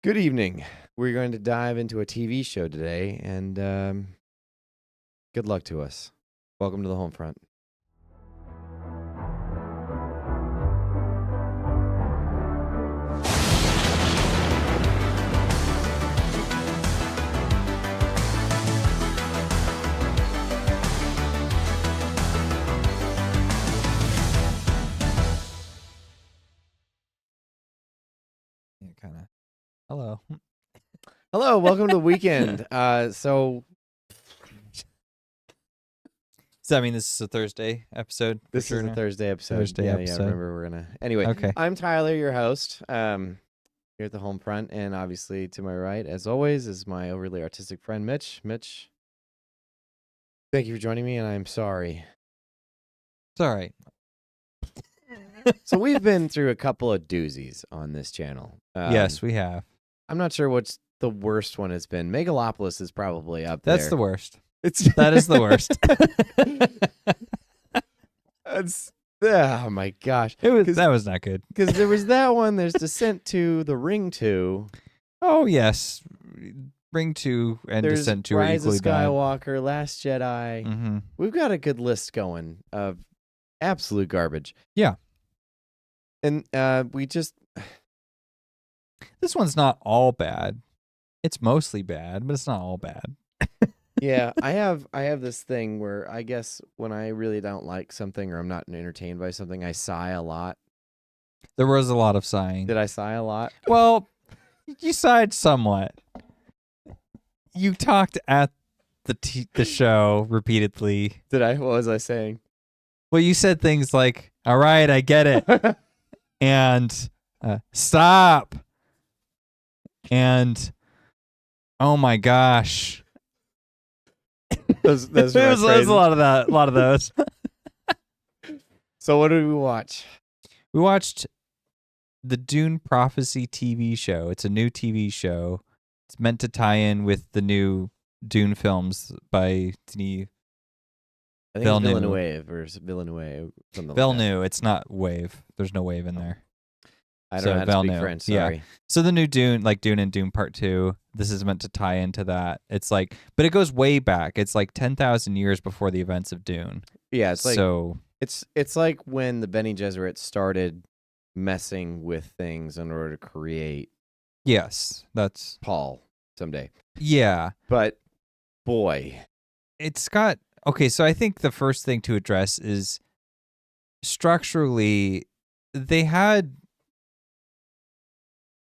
Good evening. We're going to dive into a TV show today, and good luck to us. Welcome to the HolmFront. Yeah, kind of. Hello. Hello, welcome to the weekend. So Does that mean this is a Thursday episode? this is a Thursday episode. Yeah, remember we're gonna. Anyway, Okay. I'm Tyler, your host. Here at the HolmFront, and obviously to my right, as always, is my overly artistic friend Mitch. Mitch, thank you for joining me, and I'm sorry. It's all right. So we've been through a couple of doozies on this channel. Yes, we have. I'm not sure what's the worst one has been. Megalopolis is probably up there. That's the worst. That is the worst. Oh my gosh. That was not good. Because there was that one. There's Descent 2, The Ring 2. Oh, yes. Ring 2 and There's Descent 2 are Rise of equally bad. Skywalker, Last Jedi. Mm-hmm. We've got a good list going of absolute garbage. Yeah. And we just... This one's not all bad. It's mostly bad, but it's not all bad. Yeah, I have this thing where I guess when I really don't like something or I'm not entertained by something, I sigh a lot. There was a lot of sighing. Did I sigh a lot? Well, you sighed somewhat. You talked at the show repeatedly. Did I? What was I saying? Well, you said things like, all right, I get it. And stop. And oh my gosh. Those There's a lot of that. A lot of those. So what did we watch? We watched the Dune Prophecy TV show. It's a new TV show. It's meant to tie in with the new Dune films by Denis I think Villeneuve. it's Villeneuve or Villeneuve. Something Villeneuve. Like It's not wave. There's no wave in there. I don't So know how to speak Villeneuve, French. yeah. Sorry. So the new Dune, like Dune and Dune Part 2, this is meant to tie into that. It's like, but it goes way back. It's like 10,000 years before the events of Dune. Yeah, it's like So it's like when the Bene Gesserit started messing with things in order to create yes, that's Paul someday. yeah. But boy, It's got okay. So I think the first thing to address is structurally they had.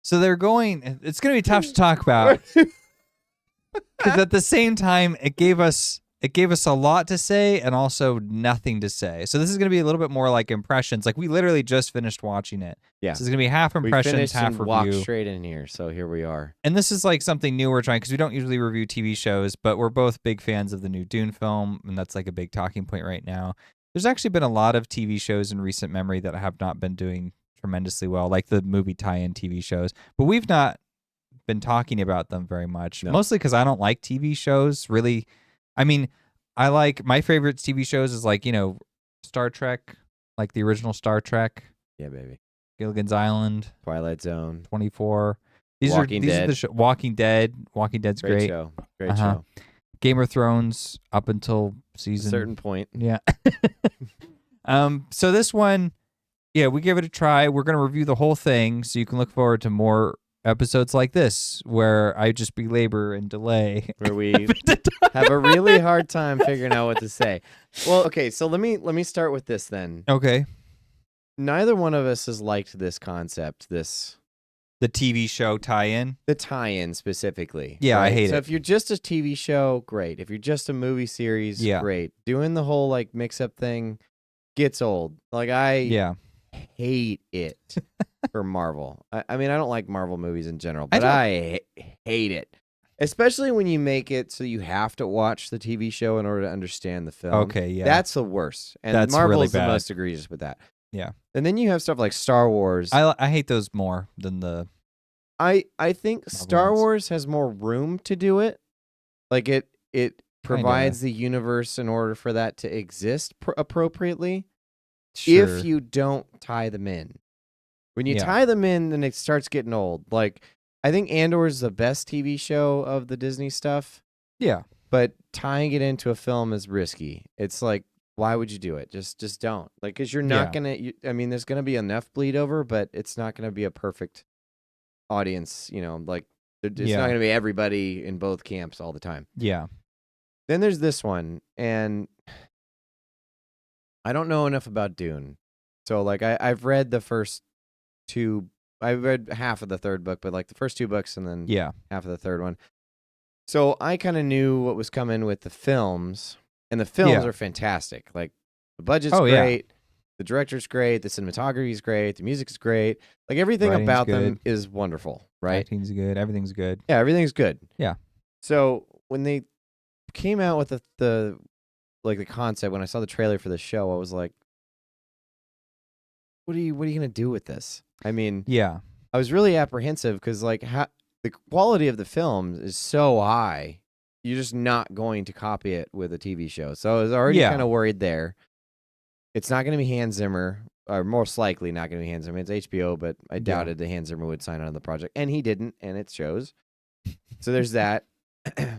So they're going. It's going to be tough to talk about because at the same time it gave us a lot to say and also nothing to say. So this is going to be a little bit more like impressions. Like we literally just finished watching it. Yeah. So it's going to be half we impressions, finished half and review. walked straight in here, so here we are. And this is like something new we're trying because we don't usually review TV shows, but we're both big fans of the new Dune film, and that's like a big talking point right now. There's actually been a lot of TV shows in recent memory that have not been doing tremendously well, like the movie tie-in TV shows, but we've not been talking about them very much, mostly because I don't like TV shows, really. I mean, I like, my favorite TV shows is like, Star Trek, like the original Star Trek. Yeah, baby. Gilligan's Island. Twilight Zone. 24. These Walking are Dead. the Walking Dead. Walking Dead's great. Show. Great show. Game of Thrones up until season. A certain point. Yeah. So this one, yeah, we give it a try. We're going to review the whole thing, so you can look forward to more episodes like this where I just belabor and delay. Where we have a really hard time figuring out what to say. Well, okay, so let me start with this then. Okay. Neither one of us has liked this concept, The TV show tie-in? the tie-in specifically. Yeah, I right? hate So it. if you're just a TV show, great. If you're just a movie series, Yeah. great. Doing the whole like mix-up thing gets old. Like I hate it for Marvel. I mean, I don't like Marvel movies in general, but I hate it. Especially when you make it so you have to watch the TV show in order to understand the film. Okay, yeah. That's the worst. And That's Marvel really is the bad. most egregious with that. Yeah. And then you have stuff like Star Wars. I hate those more than the... I think Marvel Star ones. Wars has more room to do it. Like it provides the universe in order for that to exist appropriately. Sure. If you don't tie them in. When you Yeah. tie them in, then it starts getting old. Like I think Andor is the best TV show of the Disney stuff. Yeah. But tying it into a film is risky. It's like, why would you do it? Just don't. Like, because you're not gonna. I mean, there's gonna be enough bleed over, but it's not gonna be a perfect audience. Like it's not gonna be everybody in both camps all the time. Yeah. Then there's this one, and I don't know enough about Dune, so like I've read the first two. I read half of the third book, but like the first two books, and then half of the third one. So I kind of knew what was coming with the films, and the films are fantastic. Like the budget's great, the director's great, the cinematography is great, the music's great. Like everything about them is wonderful, right? Acting's good, everything's good. Yeah, everything's good. Yeah. So when they came out with the concept, when I saw the trailer for the show, I was like, what are you gonna do with this? I mean, I was really apprehensive because like the quality of the film is so high, you're just not going to copy it with a TV show. So I was already kind of worried there. It's not going to be Hans Zimmer, or most likely not going to be Hans Zimmer. It's HBO, but I doubted that Hans Zimmer would sign on to the project, and he didn't, and it shows. So there's that.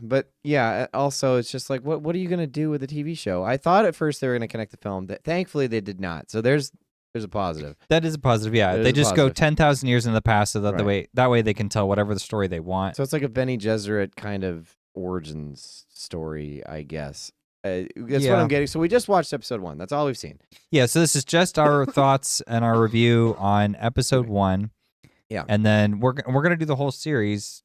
But yeah, also it's just like, what are you going to do with a TV show? I thought at first they were going to connect the film. Thankfully, they did not. So there's a positive. That is a positive, yeah. They just go 10,000 years in the past so that that way they can tell whatever the story they want. So it's like a Bene Gesserit kind of origins story, I guess. That's what I'm getting. So we just watched episode 1. That's all we've seen. Yeah, so this is just our thoughts and our review on episode 1. Yeah. And then we're going to do the whole series.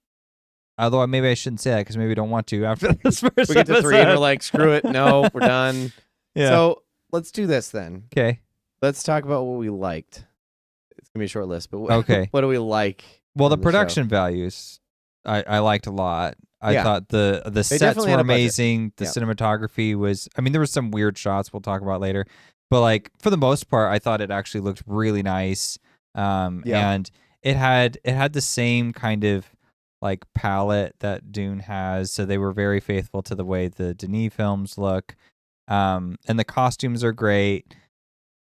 Although maybe I shouldn't say that because maybe we don't want to after this first We get to 3 and we're like, screw it. No, we're done. Yeah. So let's do this then. Okay. Let's talk about what we liked. It's going to be a short list, but what do we like? Well, the production values I liked a lot. I thought the sets were amazing. The cinematography was, I mean, there were some weird shots we'll talk about later. But like for the most part, I thought it actually looked really nice. And it had the same kind of like palette that Dune has. So they were very faithful to the way the Denis films look. And the costumes are great.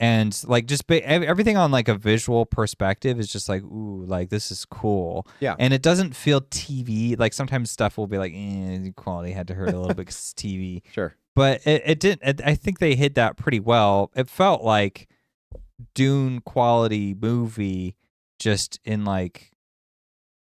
And like just everything on like a visual perspective is just like, ooh, like this is cool. Yeah. And it doesn't feel TV. Like sometimes stuff will be like, the quality had to hurt a little bit because it's TV. Sure. But it didn't. I think they hit that pretty well. It felt like Dune quality movie just in like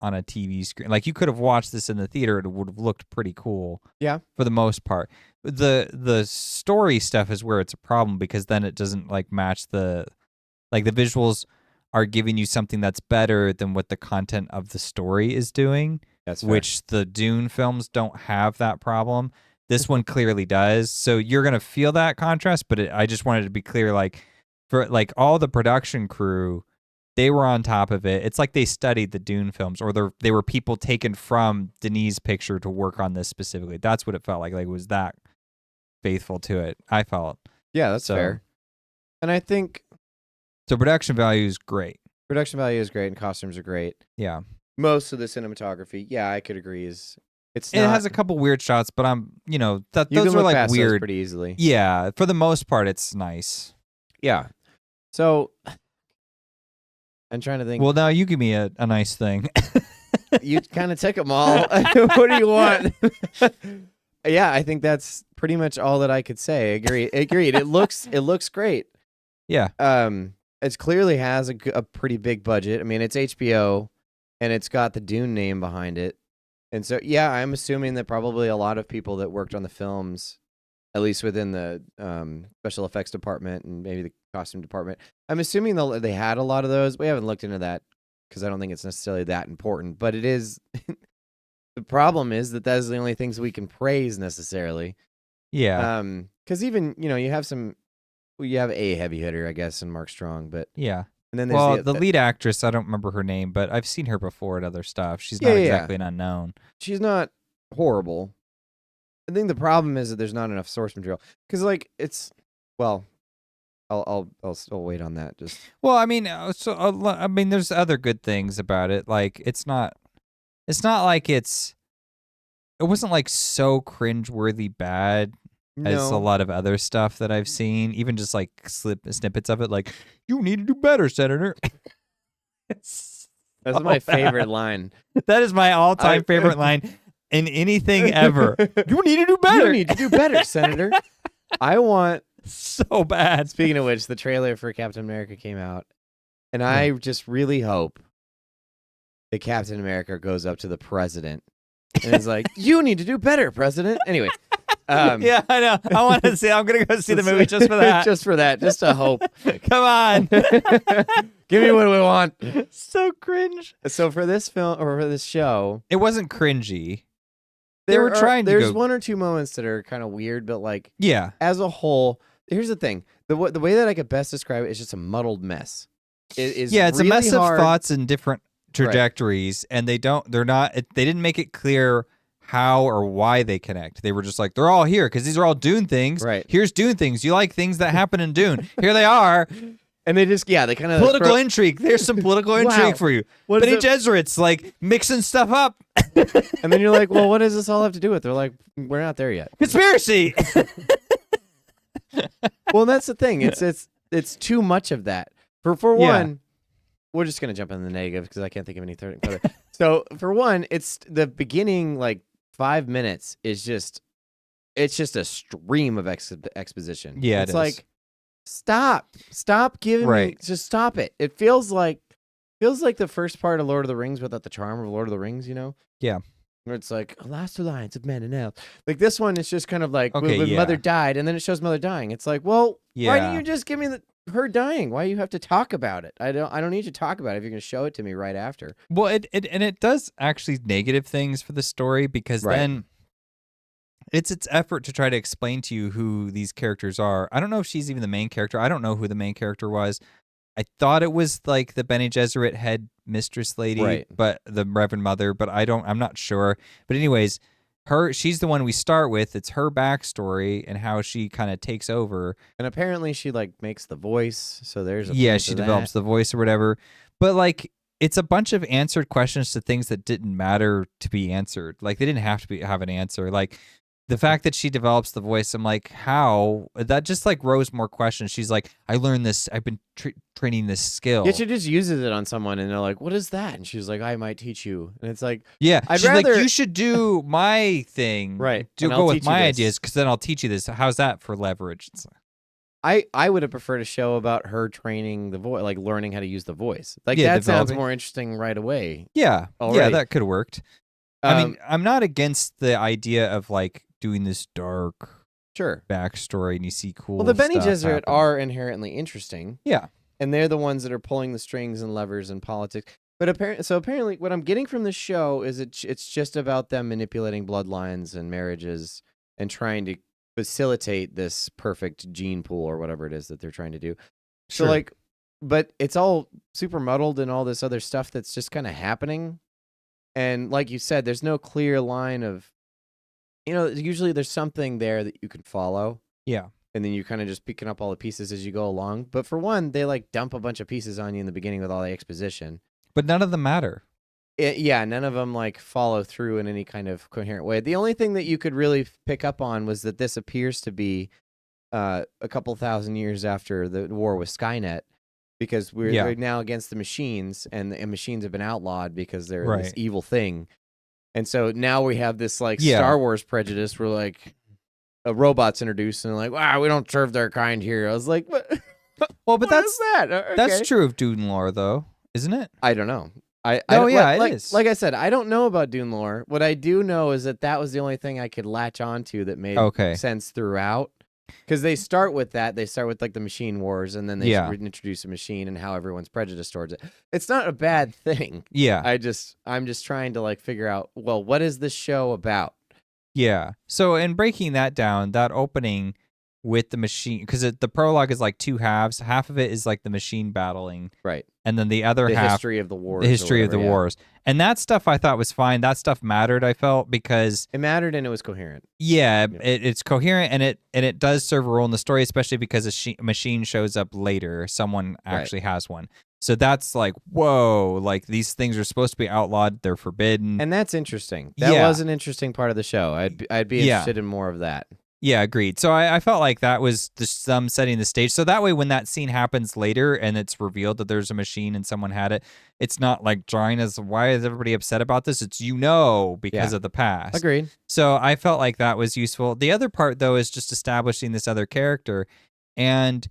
on a TV screen. Like you could have watched this in the theater. It would have looked pretty cool. Yeah. For the most part. The story stuff is where it's a problem because then it doesn't like match the visuals are giving you something that's better than what the content of the story is doing. That's fair. Which the Dune films don't have that problem. This one clearly does. So you're going to feel that contrast, but I just wanted to be clear, like for like all the production crew, they were on top of it. It's like they studied the Dune films, or they were people taken from Denis' picture to work on this specifically. That's what it felt like. Like it was that faithful to it, I felt. Yeah, that's fair. And I think so. Production value is great. Production value is great, and costumes are great. Yeah. Most of the cinematography, I could agree, it has a couple weird shots, but those are like weird pretty easily. Yeah, for the most part, it's nice. Yeah. So I'm trying to think. Well, now you give me a nice thing. You kind of took them all. What do you want? Yeah, I think that's pretty much all that I could say. Agreed. It looks great. Yeah. It clearly has a pretty big budget. I mean, it's HBO, and it's got the Dune name behind it. And so, I'm assuming that probably a lot of people that worked on the films, at least within the special effects department and maybe the costume department, I'm assuming they had a lot of those. We haven't looked into that because I don't think it's necessarily that important. But it is. The problem is that is the only things we can praise necessarily. Yeah. Because even you have a heavy hitter, I guess, in Mark Strong, but yeah. And then there's the lead actress, I don't remember her name, but I've seen her before at other stuff. She's not exactly an unknown. She's not horrible. I think the problem is that there's not enough source material because I'll wait on that. Just I mean, there's other good things about it. Like it's not like it wasn't like so cringeworthy bad as a lot of other stuff that I've seen. Even just like snippets of it, like you need to do better, Senator. That's my favorite line. That is my all-time favorite line in anything ever. You need to do better. You need to do better, Senator. I want so bad. Speaking of which, the trailer for Captain America came out, and I just really hope that Captain America goes up to the president and is like, "You need to do better, President." Anyway. Yeah, I know. I want to see. I'm gonna go see the movie just for that. Just for that. Just to hope. Come on. Give me what we want. So cringe. So for this film or for this show, it wasn't cringy. They were trying to There's one or two moments that are kind of weird, but like, yeah. As a whole, here's the thing: the way that I could best describe it is just a muddled mess. It's really a mess hard. of thoughts and different trajectories, and they didn't make it clear how or why they connect. They were just like, they're all here because these are all Dune things. Right. Here's Dune things. You like things that happen in Dune. Here they are. And they just, they kind of... Political intrigue. There's some political intrigue for you. Bene Gesserit's like mixing stuff up. And then you're like, well, what does this all have to do with? They're like, we're not there yet. Conspiracy. Well, that's the thing. It's too much of that. For one, we're just going to jump in the negative because I can't think of any third. So for one, it's the beginning, like 5 minutes is just, it's just a stream of exposition. Yeah, it's like, stop giving me, just stop it. It feels like the first part of Lord of the Rings without the charm of Lord of the Rings, you know? Yeah. Where it's like, last alliance of men and elves. Like this one, it's just kind of like, when Mother died, and then it shows Mother dying. It's like, well, why didn't you just give me her dying? Why do you have to talk about it? I don't need to talk about it if you're going to show it to me right after. Well, it does actually negative things for the story because then it's its effort to try to explain to you who these characters are. I don't know if she's even the main character. I don't know who the main character was. I thought it was like the Bene Gesserit head mistress lady, but the Reverend Mother, but I'm not sure. But anyways, she's the one we start with. It's her backstory and how she kind of takes over. And apparently she like makes the voice. So there's she develops the voice or whatever. But like it's a bunch of answered questions to things that didn't matter to be answered. Like they didn't have to have an answer. Like the fact that she develops the voice, I'm like, how? That just like rose more questions. She's like, I learned this. I've been training this skill. Yeah, she just uses it on someone, and they're like, "What is that?" And she's like, "I might teach you." And it's like, she's like, you should do my thing, right? Go with my ideas, because then I'll teach you this. How's that for leverage? I would have preferred a show about her training the voice, like learning how to use the voice. Like that sounds more interesting right away. Yeah, yeah, that could have worked. I mean, I'm not against the idea of like doing this dark backstory and you see cool Well, the Bene stuff Gesserit happen. are inherently interesting. Yeah. And they're the ones that are pulling the strings and levers in politics. But apparently what I'm getting from this show is it's just about them manipulating bloodlines and marriages and trying to facilitate this perfect gene pool or whatever it is that they're trying to do. Sure. So like, but it's all super muddled and all this other stuff that's just kind of happening. And like you said, there's no clear line of, usually there's something there that you can follow. Yeah. And then you're kind of just picking up all the pieces as you go along. But for one, they like dump a bunch of pieces on you in the beginning with all the exposition. But none of them matter. None of them like follow through in any kind of coherent way. The only thing that you could really pick up on was that this appears to be a couple thousand years after the war with Skynet, because we're now against the machines, and machines have been outlawed because they're this evil thing. And so now we have this like Star Wars prejudice where like a robot's introduced and like, wow, we don't serve their kind here. I was like, what? Well, but that's that. Okay. That's true of Dune lore, though, isn't it? I don't know. It is. Like I said, I don't know about Dune lore. What I do know is that was the only thing I could latch onto that made sense throughout. Because they start with that. They start with like the machine wars, and then they introduce a machine and how everyone's prejudiced towards it. It's not a bad thing. Yeah. I'm just trying to like figure out, well, what is this show about? Yeah. So in breaking that down, that opening with the machine, because the prologue is like two halves. Half of it is like the machine battling. Right. And then the other half. The history of the wars. The history of the wars. And that stuff I thought was fine. That stuff mattered, I felt, because it mattered and it was coherent. Yeah, it's coherent and it does serve a role in the story, especially because a machine shows up later. Someone actually has one. So that's like, whoa, like these things are supposed to be outlawed. They're forbidden. And that's interesting. That was an interesting part of the show. I'd be interested in more of that. Yeah, agreed. So I felt like that was them setting the stage. So that way, when that scene happens later and it's revealed that there's a machine and someone had it, it's not like drawing as, why is everybody upset about this? It's, because of the past. Agreed. So I felt like that was useful. The other part, though, is just establishing this other character. And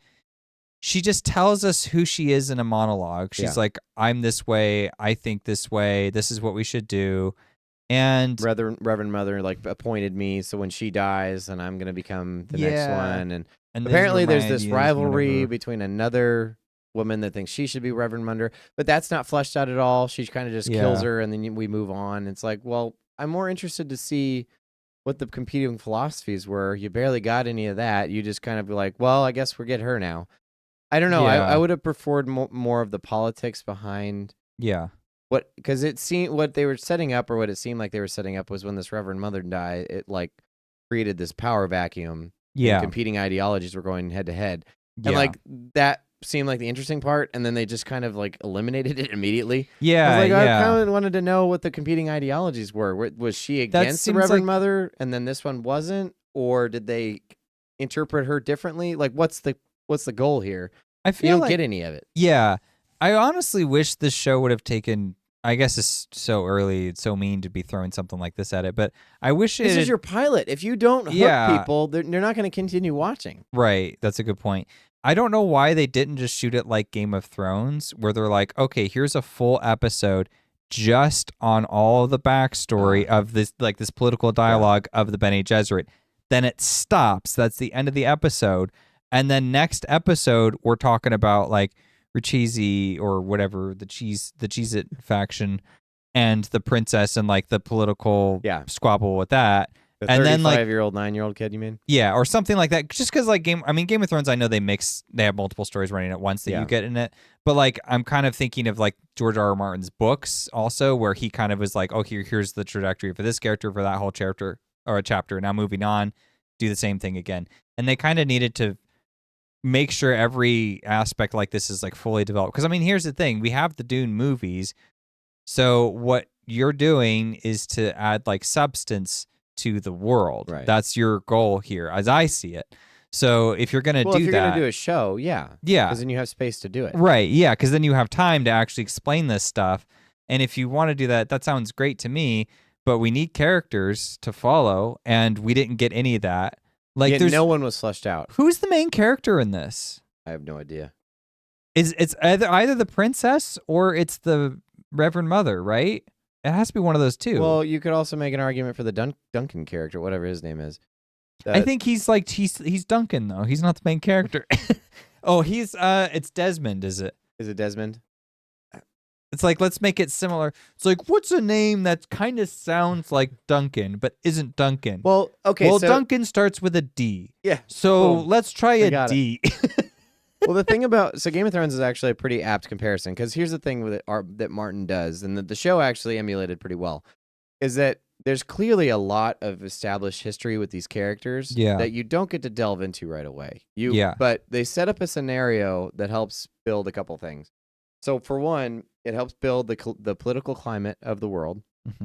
she just tells us who she is in a monologue. She's like, I'm this way. I think this way. This is what we should do. And Reverend Mother like appointed me, so when she dies, and I'm gonna become the next one. And apparently, there's this rivalry between another woman that thinks she should be Reverend Mother, but that's not fleshed out at all. She kind of just kills her, and then we move on. It's like, well, I'm more interested to see what the competing philosophies were. You barely got any of that. You just kind of be like, well, I guess we'll get her now. I don't know. I would have preferred more of the politics behind. Yeah. Because it seemed what they were setting up, or what it seemed like they were setting up, was when this Reverend Mother died, it like created this power vacuum. Yeah. And competing ideologies were going head to head. And like that seemed like the interesting part, and then they just kind of like eliminated it immediately. Yeah. I kind of wanted to know what the competing ideologies were. Was she against the Reverend Mother, and then this one wasn't? Or did they interpret her differently? Like, what's the goal here? I feel you don't get any of it. Yeah. I honestly wish this show would have taken, I guess it's so early, it's so mean to be throwing something like this at it, but I wish this is your pilot. If you don't hook people, they're not going to continue watching. Right. That's a good point. I don't know why they didn't just shoot it like Game of Thrones, where they're like, okay, here's a full episode just on all the backstory of this political dialogue of the Bene Gesserit. Then it stops. That's the end of the episode. And then next episode, we're talking about like Richeese or whatever, the Cheez-It faction and the princess and like the political squabble with that. The 35-year-old, 9-year-old kid, you mean? Yeah, or something like that. Just because like Game of Thrones, I know they have multiple stories running at once that you get in it. But like I'm kind of thinking of like George R.R. Martin's books also, where he kind of was like, oh, here's the trajectory for this character for that whole chapter or a chapter. Now moving on, do the same thing again. And they kind of needed to make sure every aspect like this is like fully developed. Because I mean, here's the thing: we have the Dune movies, so what you're doing is to add like substance to the world. Right. That's your goal here, as I see it. So if you're gonna if you're gonna do a show, because then you have space to do it. Right. Yeah, because then you have time to actually explain this stuff. And if you want to do that, that sounds great to me. But we need characters to follow, and we didn't get any of that. Like, no one was fleshed out. Who's the main character in this? I have no idea. It's either the princess or it's the Reverend Mother, right? It has to be one of those two. Well, you could also make an argument for the Duncan character, whatever his name is. I think he's Duncan though. He's not the main character. Oh, it's Desmond, is it? Is it Desmond? It's like, let's make it similar. It's like, what's a name that kind of sounds like Duncan, but isn't Duncan? Well, okay. Well, Duncan starts with a D. Yeah. So let's try a D. Well, the thing about Game of Thrones is actually a pretty apt comparison, because here's the thing with it, that Martin does, and that the show actually emulated pretty well, is that there's clearly a lot of established history with these characters that you don't get to delve into right away. But they set up a scenario that helps build a couple things. So for one, it helps build the political climate of the world,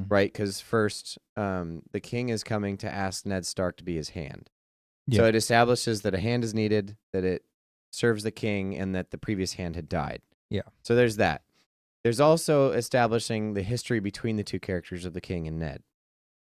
right? Because first, the king is coming to ask Ned Stark to be his hand. Yeah. So it establishes that a hand is needed, that it serves the king, and that the previous hand had died. Yeah. So there's that. There's also establishing the history between the two characters of the king and Ned.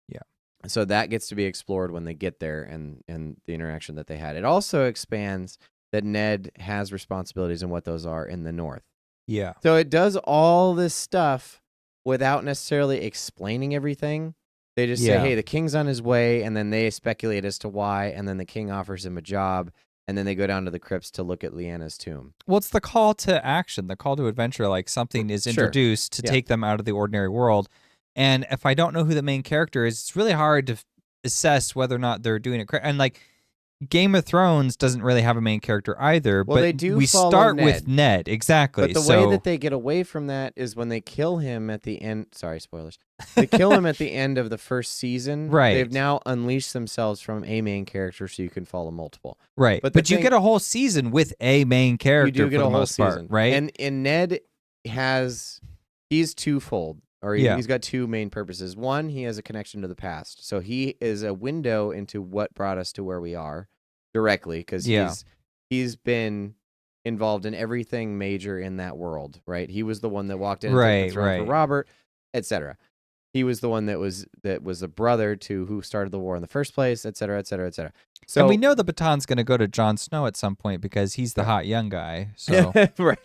Yeah. So that gets to be explored when they get there, and the interaction that they had. It also expands that Ned has responsibilities and what those are in the North. Yeah. So it does all this stuff without necessarily explaining everything. They just say, hey, the king's on his way, and then they speculate as to why, and then the king offers him a job, and then they go down to the crypts to look at Lyanna's tomb. Well, it's the call to action, the call to adventure, like something is introduced to take them out of the ordinary world. And if I don't know who the main character is, it's really hard to assess whether or not they're doing it correct. And like, Game of Thrones doesn't really have a main character either, well, but we start with Ned, exactly. But the way that they get away from that is when they kill him at the end. Sorry, spoilers. They kill him at the end of the first season. Right. They've now unleashed themselves from a main character, so you can follow multiple. Right. But you get a whole season with a main character. You do get for a the whole most season, part, right? And Ned he's twofold. or he's got two main purposes. One, he has a connection to the past. So he is a window into what brought us to where we are directly, because he's been involved in everything major in that world, right? He was the one that walked in and took the throne for Robert, etc. He was the one that was a brother to who started the war in the first place, etc., etc., etc. So, and we know the baton's going to go to Jon Snow at some point because he's the hot young guy. So right,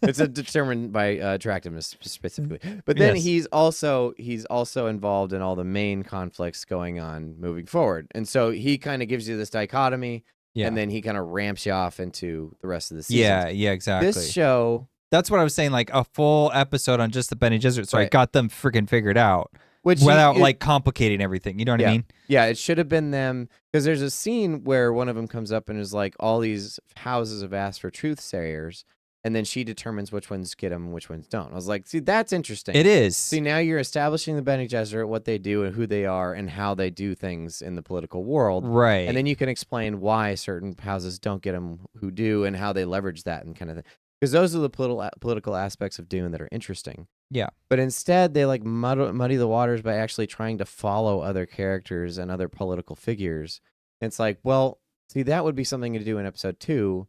it's determined by attractiveness specifically. But then he's also involved in all the main conflicts going on moving forward, and so he kind of gives you this dichotomy, and then he kind of ramps you off into the rest of the season. Yeah, exactly. This show. That's what I was saying, like a full episode on just the Bene Gesserit, so I got them freaking figured out. Without like complicating everything, you know what I mean? Yeah, it should have been them, because there's a scene where one of them comes up and is like, all these houses have asked for truth sayers, and then she determines which ones get them and which ones don't. I was like, see, that's interesting. It is. See, now you're establishing the Bene Gesserit, what they do and who they are and how they do things in the political world. Right. And then you can explain why certain houses don't get them who do and how they leverage that and kind of thing. Because those are the political aspects of Dune that are interesting. Yeah. But instead, they like muddy the waters by actually trying to follow other characters and other political figures. And it's like, well, see, that would be something to do in episode 2,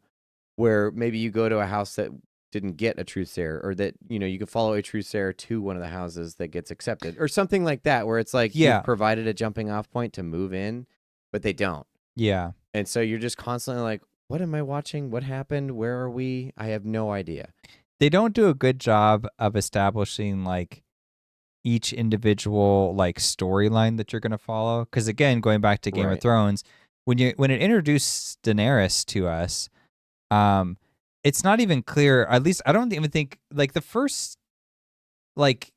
where maybe you go to a house that didn't get a truth sayer, or that, you could follow a truth sayer to one of the houses that gets accepted, or something like that, where it's like you've provided a jumping off point to move in, but they don't. Yeah. And so you're just constantly like, what am I watching? What happened? Where are we? I have no idea. They don't do a good job of establishing like each individual like storyline that you're going to follow. Because again, going back to Game of Thrones, when it introduced Daenerys to us, it's not even clear. At least I don't even think like the first, like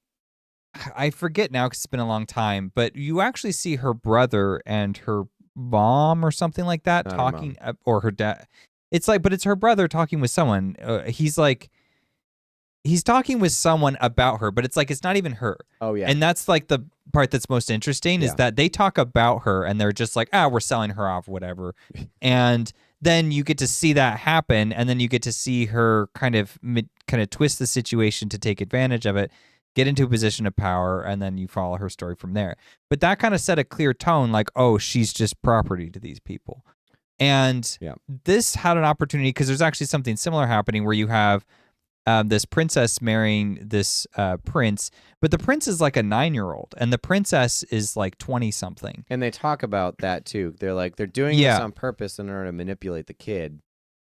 I forget now because it's been a long time. But you actually see her brother and her mom or something like that Not talking, or her dad. It's like, but it's her brother talking with someone. He's talking with someone about her, but it's like, it's not even her. Oh, yeah. And that's like the part that's most interesting is that they talk about her and they're just like, we're selling her off, whatever. And then you get to see that happen. And then you get to see her kind of twist the situation to take advantage of it, get into a position of power, and then you follow her story from there. But that kind of set a clear tone like, oh, she's just property to these people. And this had an opportunity because there's actually something similar happening where you have this princess marrying this prince, but the prince is like a 9-year-old and the princess is like 20-something. And they talk about that too. They're like, they're doing this on purpose in order to manipulate the kid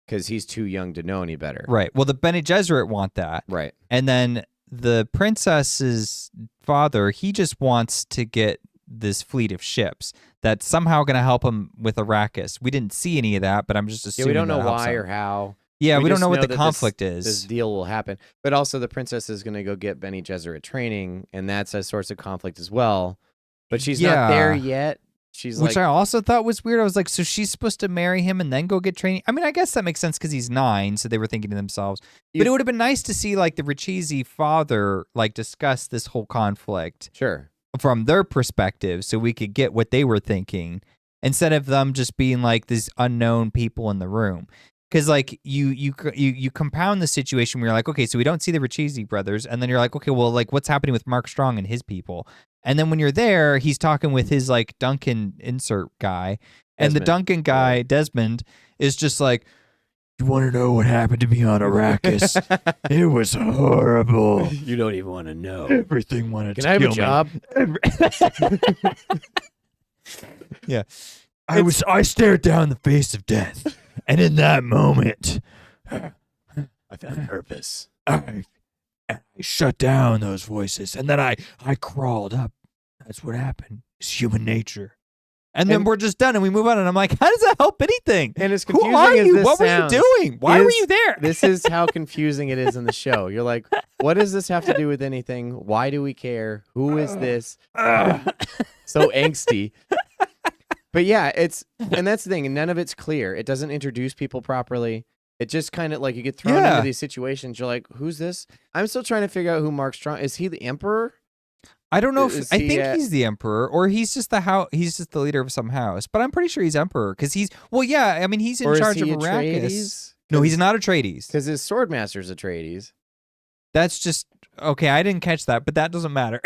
because he's too young to know any better. Right. Well, the Bene Gesserit want that. Right. And then the princess's father, he just wants to get this fleet of ships that's somehow going to help him with Arrakis. We didn't see any of that, but I'm just assuming we don't know why or how. Yeah, we don't know what the conflict is. This deal will happen. But also the princess is going to go get Bene Gesserit training, and that's a source of conflict as well. But she's not there yet. Which I also thought was weird. I was like, so she's supposed to marry him and then go get training? I mean, I guess that makes sense because he's 9, so they were thinking to themselves. But it would have been nice to see like the Ricchese father like discuss this whole conflict. Sure. From their perspective, so we could get what they were thinking instead of them just being like these unknown people in the room. Because like you compound the situation where you're like, okay, so we don't see the Ricchese brothers, and then you're like, okay, well, like what's happening with Mark Strong and his people? And then when you're there, he's talking with his like Duncan insert guy, and the Duncan guy Desmond is just like, you want to know what happened to me on Arrakis? It was horrible. You don't even want to know. Everything wanted to kill me. Can I have a job? Yeah. I stared down the face of death. And in that moment, I found purpose. I shut down those voices. And then I crawled up. That's what happened. It's human nature. And then we're just done and we move on. And I'm like, how does that help anything? And as confusing Who are as you? this What sounds, were you doing? Why were you there? This is how confusing it is in the show. You're like, what does this have to do with anything? Why do we care? Who is this? So angsty. But yeah, and that's the thing. And none of it's clear. It doesn't introduce people properly. It just kind of like you get thrown into these situations. You're like, who's this? I'm still trying to figure out who Mark Strong is. He the Emperor? I don't know. I think he's the Emperor, or he's just He's just the leader of some house. But I'm pretty sure he's Emperor because he's. Well, yeah. I mean, he's in charge of Arrakis. No, he's not Atreides because his sword master's Atreides. That's just Okay, I didn't catch that, but that doesn't matter.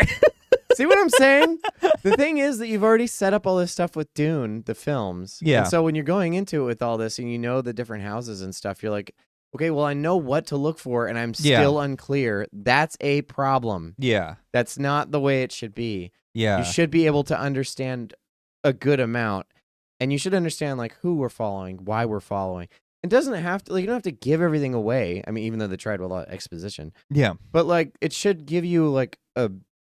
See what I'm saying? The thing is that you've already set up all this stuff with Dune, the films. Yeah. And so when you're going into it with all this and you know the different houses and stuff, you're like, okay, well, I know what to look for and I'm still unclear. That's a problem. Yeah. That's not the way it should be. Yeah. You should be able to understand a good amount. And you should understand like who we're following, why we're following. It doesn't have to, like, you don't have to give everything away. I mean, even though they tried with a lot of exposition. Yeah. But like, it should give you like a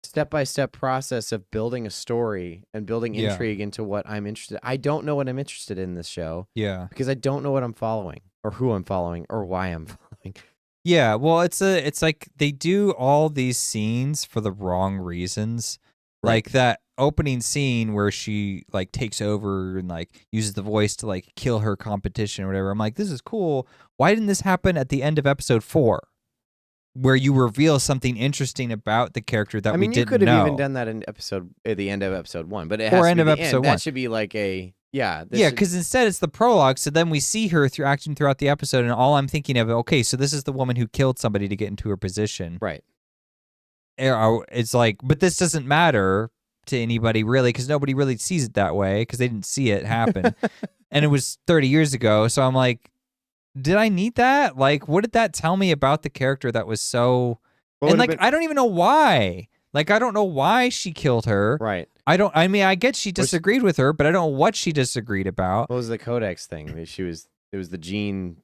step-by-step process of building a story and building intrigue into what I'm interested. I don't know what I'm interested in this show. Yeah. Because I don't know what I'm following or who I'm following or why I'm following. Yeah, well, it's like they do all these scenes for the wrong reasons. Right. Like that opening scene where she like takes over and like uses the voice to like kill her competition or whatever. I'm like, this is cool. Why didn't this happen at the end of episode 4? Where you reveal something interesting about the character that we didn't know. You could have even done that at the end of episode 1, but it has to be the end. That should be like a because instead it's the prologue. So then we see her acting throughout the episode, and all I'm thinking of, okay, so this is the woman who killed somebody to get into her position, right? It's like, but this doesn't matter to anybody really, because nobody really sees it that way because they didn't see it happen, and it was 30 years ago. So I'm like, did I need that? Like, what did that tell me about the character that was so... And, like, I don't even know why. Like, I don't know why she killed her. Right. I mean, I get she disagreed with her, but I don't know what she disagreed about. What was the Codex thing? It was the gene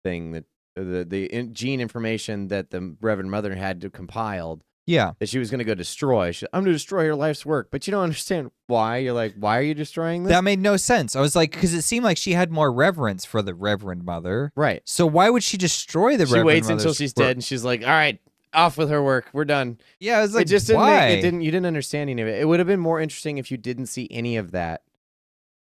thing, that the gene information that the Reverend Mother had compiled. Yeah. That she was going to go destroy. I'm going to destroy her life's work. But you don't understand why. You're like, why are you destroying this? That made no sense. I was like, because it seemed like she had more reverence for the Reverend Mother. Right. So why would she destroy the Reverend Mother? She waits until she's dead and she's like, all right, off with her work. We're done. Yeah, I was like, it just why? You didn't understand any of it. It would have been more interesting if you didn't see any of that.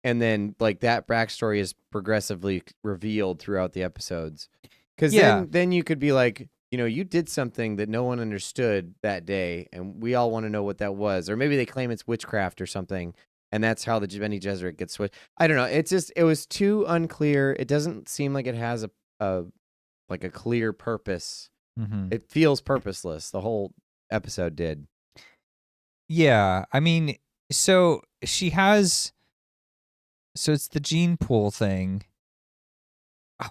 And then like that backstory is progressively revealed throughout the episodes. Because then you could be like, you did something that no one understood that day, and we all want to know what that was. Or maybe they claim it's witchcraft or something, and that's how the Bene Gesserit gets switched. I don't know. It was too unclear. It doesn't seem like it has a clear purpose. Mm-hmm. It feels purposeless. The whole episode did. Yeah, I mean, so she has... So it's the gene pool thing.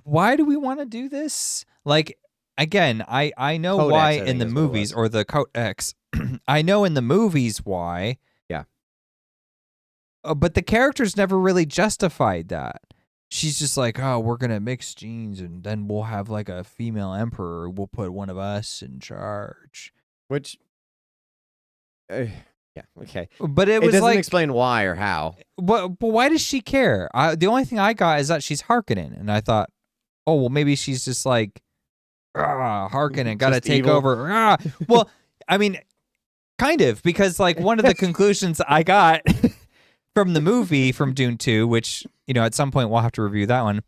Why do we want to do this? Like... Again, I know Codex, why I think in the is what it movies, was. or the Codex. I know in the movies why. Yeah. But the characters never really justified that. She's just like, oh, we're going to mix genes and then we'll have like a female emperor. We'll put one of us in charge. Which, yeah, okay. But it was doesn't like... explain why or how. But why does she care? The only thing I got is that she's Harkonnen. And I thought, oh, well, maybe she's just like... Harkonnen, gotta take evil. over. Well, I mean, kind of, because like one of the conclusions I got from the movie from Dune 2, which, at some point we'll have to review that one.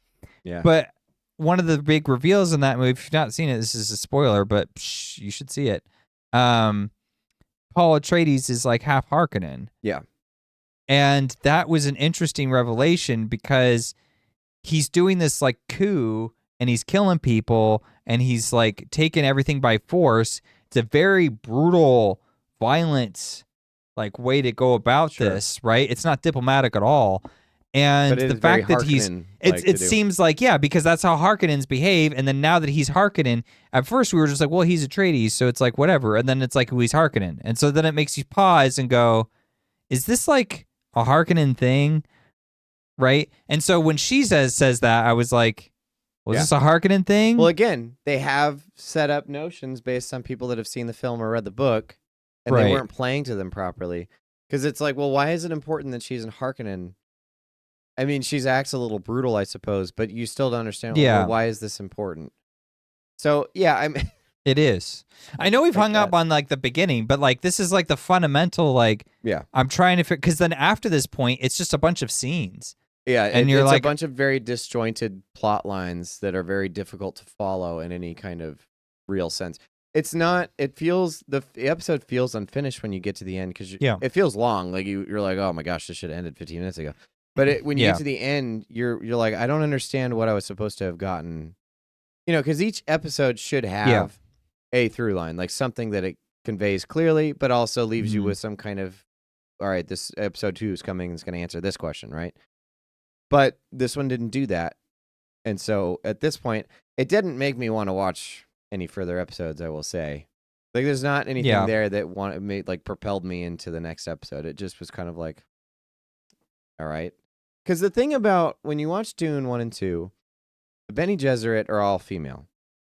Yeah. But one of the big reveals in that movie, if you've not seen it, this is a spoiler, but you should see it. Paul Atreides is like half Harkonnen. Yeah. And that was an interesting revelation because he's doing this like coup and he's killing people and he's like taking everything by force. It's a very brutal, violent like way to go about this, right? It's not diplomatic at all. And the fact that it seems like, because that's how Harkonnens behave. And then now that he's Harkonnen, at first we were just like, well, he's Atreides, so it's like whatever. And then it's like, well, he's Harkonnen. And so then it makes you pause and go, is this like a Harkonnen thing? Right? And so when she says that, I was like, was this a Harkonnen thing? Well, again, they have set up notions based on people that have seen the film or read the book, and they weren't playing to them properly. Because it's like, well, why is it important that she's in Harkonnen? I mean, she acts a little brutal, I suppose, but you still don't understand. Well, why is this important? So, it is. I know we've hung up on like the beginning, but like this is like the fundamental. Like, I'm trying to because then after this point, it's just a bunch of scenes. Yeah, and you're it's like a bunch of very disjointed plot lines that are very difficult to follow in any kind of real sense. It's not. It feels the episode feels unfinished when you get to the end because it feels long. Like you're like, oh my gosh, this should have ended 15 minutes ago. But when you get to the end, you're like, I don't understand what I was supposed to have gotten. Because each episode should have a through line, like something that it conveys clearly, but also leaves you with some kind of, all right, this episode 2 is coming and it's going to answer this question, right? But this one didn't do that. And so at this point, it didn't make me want to watch any further episodes, I will say. Like, there's not anything there that propelled me into the next episode. It just was kind of like, all right. Because the thing about when you watch Dune 1 and 2, the Bene Gesserit are all female.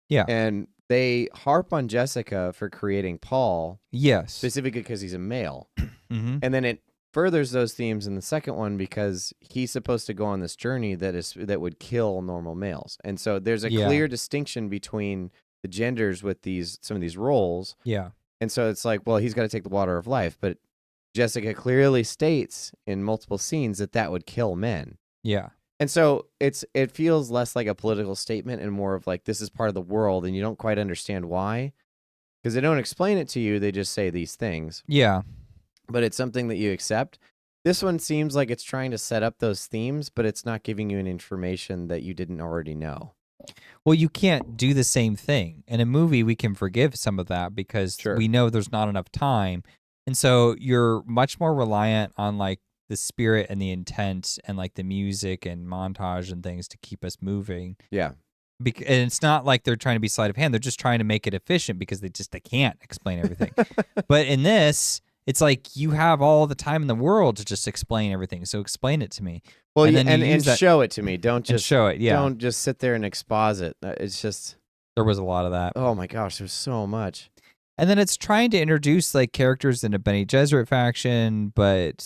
Yeah. And they harp on Jessica for creating Paul. Yes. Specifically because he's a male. And then it furthers those themes in the second one because he's supposed to go on this journey that would kill normal males. And so there's a clear distinction between the genders with some of these roles. Yeah. And so it's like, well, he's got to take the water of life, but Jessica clearly states in multiple scenes that would kill men. Yeah. And so it feels less like a political statement and more of like, this is part of the world and you don't quite understand why. Because they don't explain it to you, they just say these things. Yeah. But it's something that you accept. This one seems like it's trying to set up those themes, but it's not giving you an information that you didn't already know. Well, you can't do the same thing. In a movie, we can forgive some of that because we know there's not enough time. And so you're much more reliant on like the spirit and the intent and like the music and montage and things to keep us moving. Yeah. And it's not like they're trying to be sleight of hand. They're just trying to make it efficient because they can't explain everything. But in this, it's like you have all the time in the world to just explain everything. So explain it to me. Well, and show it to me. Don't just show it. Yeah. Don't just sit there and exposit. It's just there was a lot of that. Oh my gosh, there's so much. And then it's trying to introduce like characters in a Bene Gesserit faction, but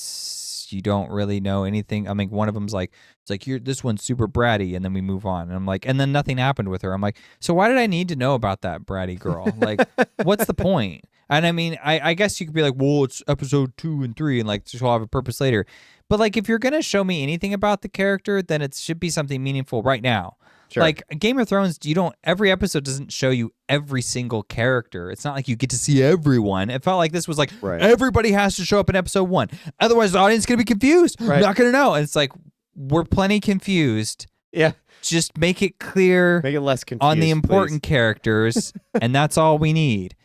you don't really know anything. I mean, one of them's like, it's like, this one's super bratty, and then we move on. And I'm like, and then nothing happened with her. I'm like, so why did I need to know about that bratty girl? Like, what's the point? And I mean, I guess you could be like, well, it's episode 2 and 3, and like she'll have a purpose later. But like, if you're gonna show me anything about the character, then it should be something meaningful right now. Sure. Like Game of Thrones, every episode doesn't show you every single character. It's not like you get to see everyone. It felt like this was like, everybody has to show up in episode 1. Otherwise, the audience is going to be confused. Right. Not going to know. And it's like, we're plenty confused. Yeah. Just make it clear. Make it less confused, on the important characters. And that's all we need.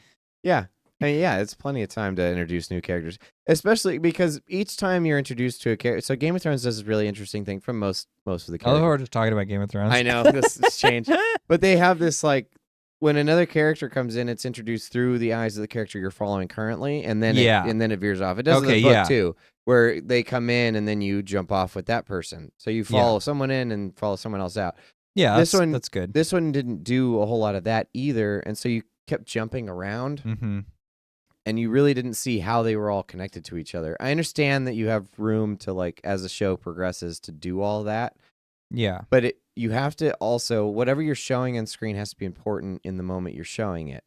Yeah. I mean, yeah, it's plenty of time to introduce new characters, especially because each time you're introduced to a character. So Game of Thrones does a really interesting thing from most of the characters. I love how we're just talking about Game of Thrones. I know this has changed, but they have this like when another character comes in, it's introduced through the eyes of the character you're following currently, and then it veers off. It does in the book too, where they come in and then you jump off with that person. So you follow someone in and follow someone else out. Yeah, that's good. This one didn't do a whole lot of that either, and so you kept jumping around. Mm-hmm. And you really didn't see how they were all connected to each other. I understand that you have room to, like, as the show progresses, to do all that. Yeah. But you have to also, whatever you're showing on screen has to be important in the moment you're showing it.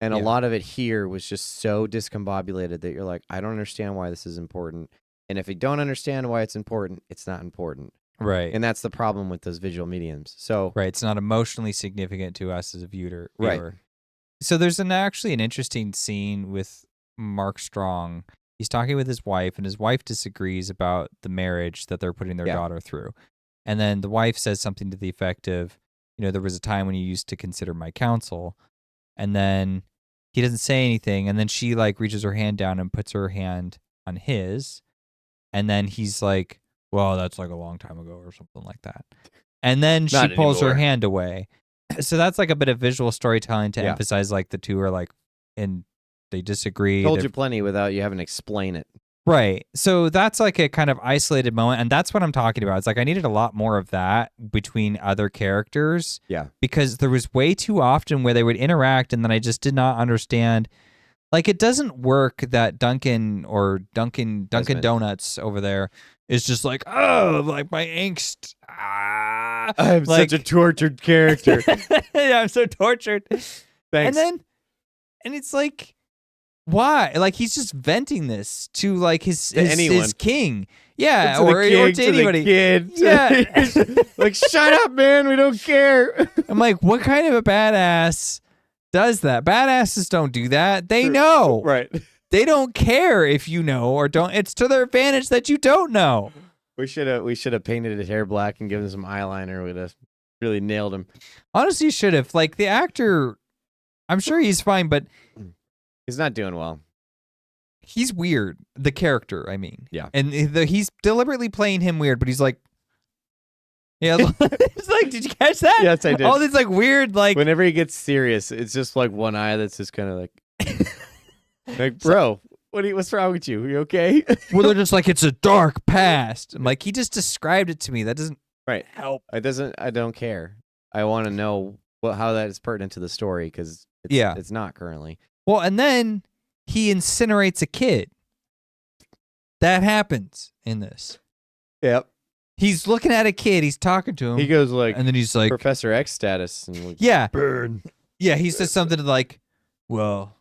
And a lot of it here was just so discombobulated that you're like, I don't understand why this is important. And if you don't understand why it's important, it's not important. Right. And that's the problem with those visual mediums. So right. It's not emotionally significant to us as a viewer. Right. So there's actually an interesting scene with Mark Strong. He's talking with his wife, and his wife disagrees about the marriage that they're putting their daughter through. And then the wife says something to the effect of, there was a time when you used to consider my counsel. And then he doesn't say anything. And then she like reaches her hand down and puts her hand on his. And then he's like, well, that's like a long time ago or something like that. And then she pulls her hand away. So that's like a bit of visual storytelling to emphasize like the two are like, and they disagree. Told you plenty without you having to explain it. Right. So that's like a kind of isolated moment. And that's what I'm talking about. It's like I needed a lot more of that between other characters. Yeah. Because there was way too often where they would interact and then I just did not understand. Like it doesn't work that Duncan Donuts over there is just like, oh, like my angst. I'm such a tortured character. Yeah, I'm so tortured. Thanks. And it's like, why? Like he's just venting this to like his king. Yeah, or to anybody. The kid. Yeah. Like, shut up, man. We don't care. I'm like, what kind of a badass does that? Badasses don't do that. They know. Right. They don't care if you know or don't. It's to their advantage that you don't know. We should have painted his hair black and given him some eyeliner. We'd have really nailed him. Honestly, you should have. Like the actor I'm sure he's fine, but he's not doing well. He's weird. The character, I mean. Yeah. And he's deliberately playing him weird, but he's like, yeah, it's like, did you catch that? Yes, I did. All this like weird, like whenever he gets serious, it's just like one eye that's just kind of like, bro, what's wrong with you? Are you okay? Well, they're just like, it's a dark past. I'm like, he just described it to me. That doesn't help. I don't care. I want to know how that is pertinent to the story because it's not currently. Well, and then he incinerates a kid. That happens in this. Yep. He's looking at a kid. He's talking to him. He goes like, and then he's like, Professor X status. And like, yeah. Burn. Yeah, he says something like, well,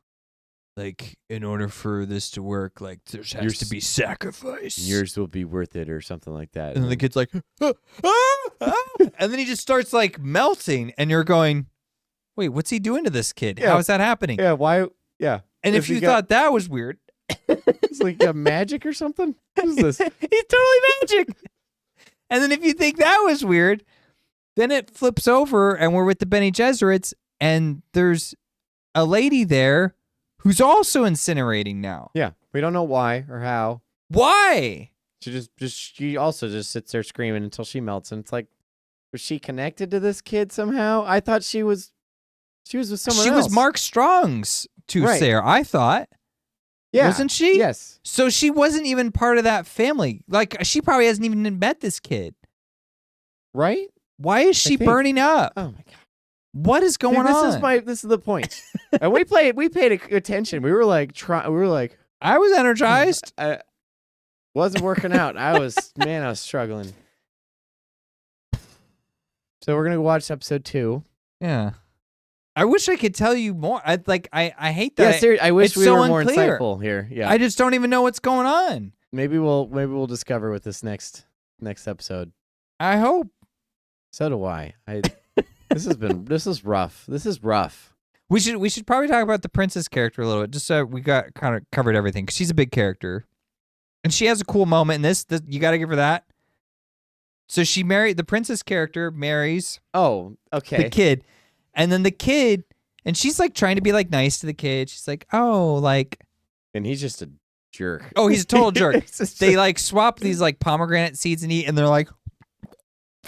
like, in order for this to work, like, there has to be sacrifice. Yours will be worth it or something like that. And then the kid's like, ah, ah. And then he just starts, like, melting. And you're going, wait, what's he doing to this kid? Yeah. How is that happening? Yeah, why? Yeah. And if you thought that was weird. It's like magic or something? What is this? He's totally magic. And then if you think that was weird, then it flips over and we're with the Bene Gesserits and there's a lady there who's also incinerating now. Yeah. We don't know why or how. Why? She also just sits there screaming until she melts. And it's like, was she connected to this kid somehow? I thought she was with someone else. She was Mark Strong's Sarah, I thought. Yeah. Wasn't she? Yes. So she wasn't even part of that family. Like, she probably hasn't even met this kid. Right? Why is she burning up? Oh, my God. What is going on? This is the point. And we paid attention. We were like, I was energized. I wasn't working out. I was struggling. So we're going to watch episode 2. Yeah. I wish I could tell you more. I hate that. Yeah, seriously, I wish we were more unclear. insightful here. Yeah. I just don't even know what's going on. Maybe we'll discover with this next episode. I hope. So do I. This is rough. This is rough. We should probably talk about the princess character a little bit, just so we got kind of covered everything, because she's a big character, and she has a cool moment in this. You got to give her that. So the princess character marries. Oh, okay. The kid. And then the kid, and she's like trying to be like nice to the kid. She's like, oh, like. And he's just a jerk. Oh, he's a total jerk. They like swap these like pomegranate seeds and eat, and they're like.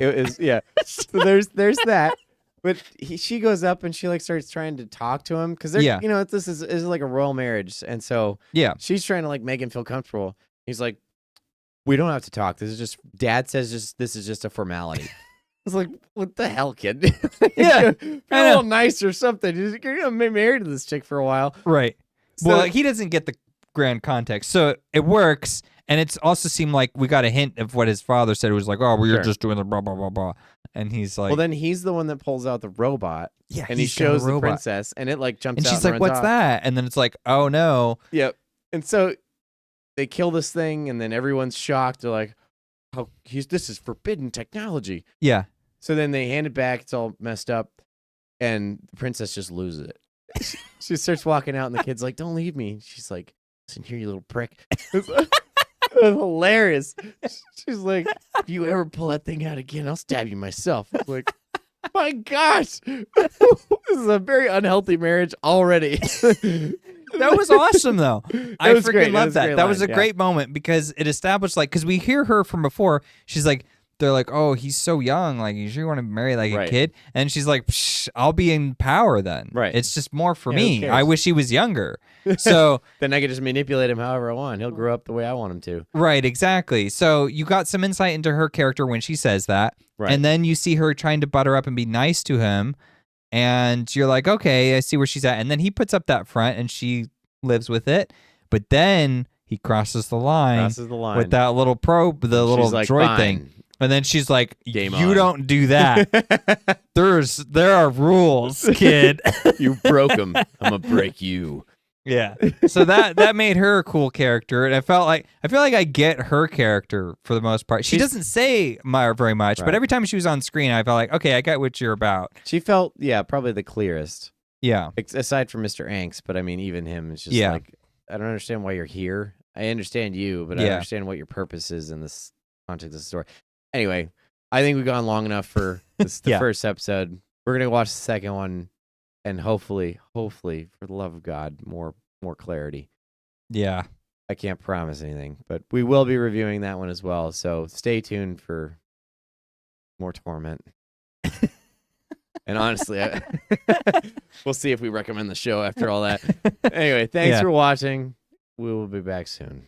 It is, yeah. So there's that. But she goes up and she like starts trying to talk to him because this is like a royal marriage, and so she's trying to like make him feel comfortable. He's like, we don't have to talk. This is just Dad says this is just a formality. It's like, what the hell, kid? Yeah. Be a little nice or something. You're gonna be married to this chick for a while. Right. So, well, he doesn't get the grand context. So it works, and it's also seemed like we got a hint of what his father said. It was like, oh, we're just doing the blah, blah, blah, blah. And he's like... Well, then he's the one that pulls out the robot. Yeah, and he shows the princess, and it like jumps out and she's like, what's that? And then it's like, oh, no. Yep. And so they kill this thing, and then everyone's shocked. They're like, this is forbidden technology. Yeah. So then they hand it back. It's all messed up, and the princess just loses it. She starts walking out, and the kid's like, don't leave me. She's like, listen here, you little prick. It's hilarious. She's like, if you ever pull that thing out again, I'll stab you myself. I'm like, my gosh. This is a very unhealthy marriage already. That was awesome, though. I freaking love that. That was a great moment because it established, like, because we hear her from before. She's like, they're like, oh, he's so young. Like, you sure want to marry like a kid? And she's like, I'll be in power then. Right. It's just more for me. I wish he was younger. So then I could just manipulate him however I want. He'll grow up the way I want him to. Right, exactly. So you got some insight into her character when she says that. Right. And then you see her trying to butter up and be nice to him. And you're like, okay, I see where she's at. And then he puts up that front and she lives with it. But then he crosses the line with that little probe, the little droid thing. And then she's like, you don't do that. There are rules, kid. You broke them. I'm going to break you. Yeah. So that made her a cool character. And I feel like I get her character for the most part. She doesn't say very much, but every time she was on screen, I felt like, okay, I got what you're about. She felt, probably the clearest. Yeah. Aside from Mr. Angst, but I mean, even him is just like, I don't understand why you're here. I understand you, but I don't understand what your purpose is in this context of the story. Anyway, I think we've gone long enough for the first episode. We're going to watch the second one and hopefully, for the love of God, more clarity. Yeah. I can't promise anything, but we will be reviewing that one as well. So stay tuned for more torment. And honestly, we'll see if we recommend the show after all that. Anyway, thanks for watching. We will be back soon.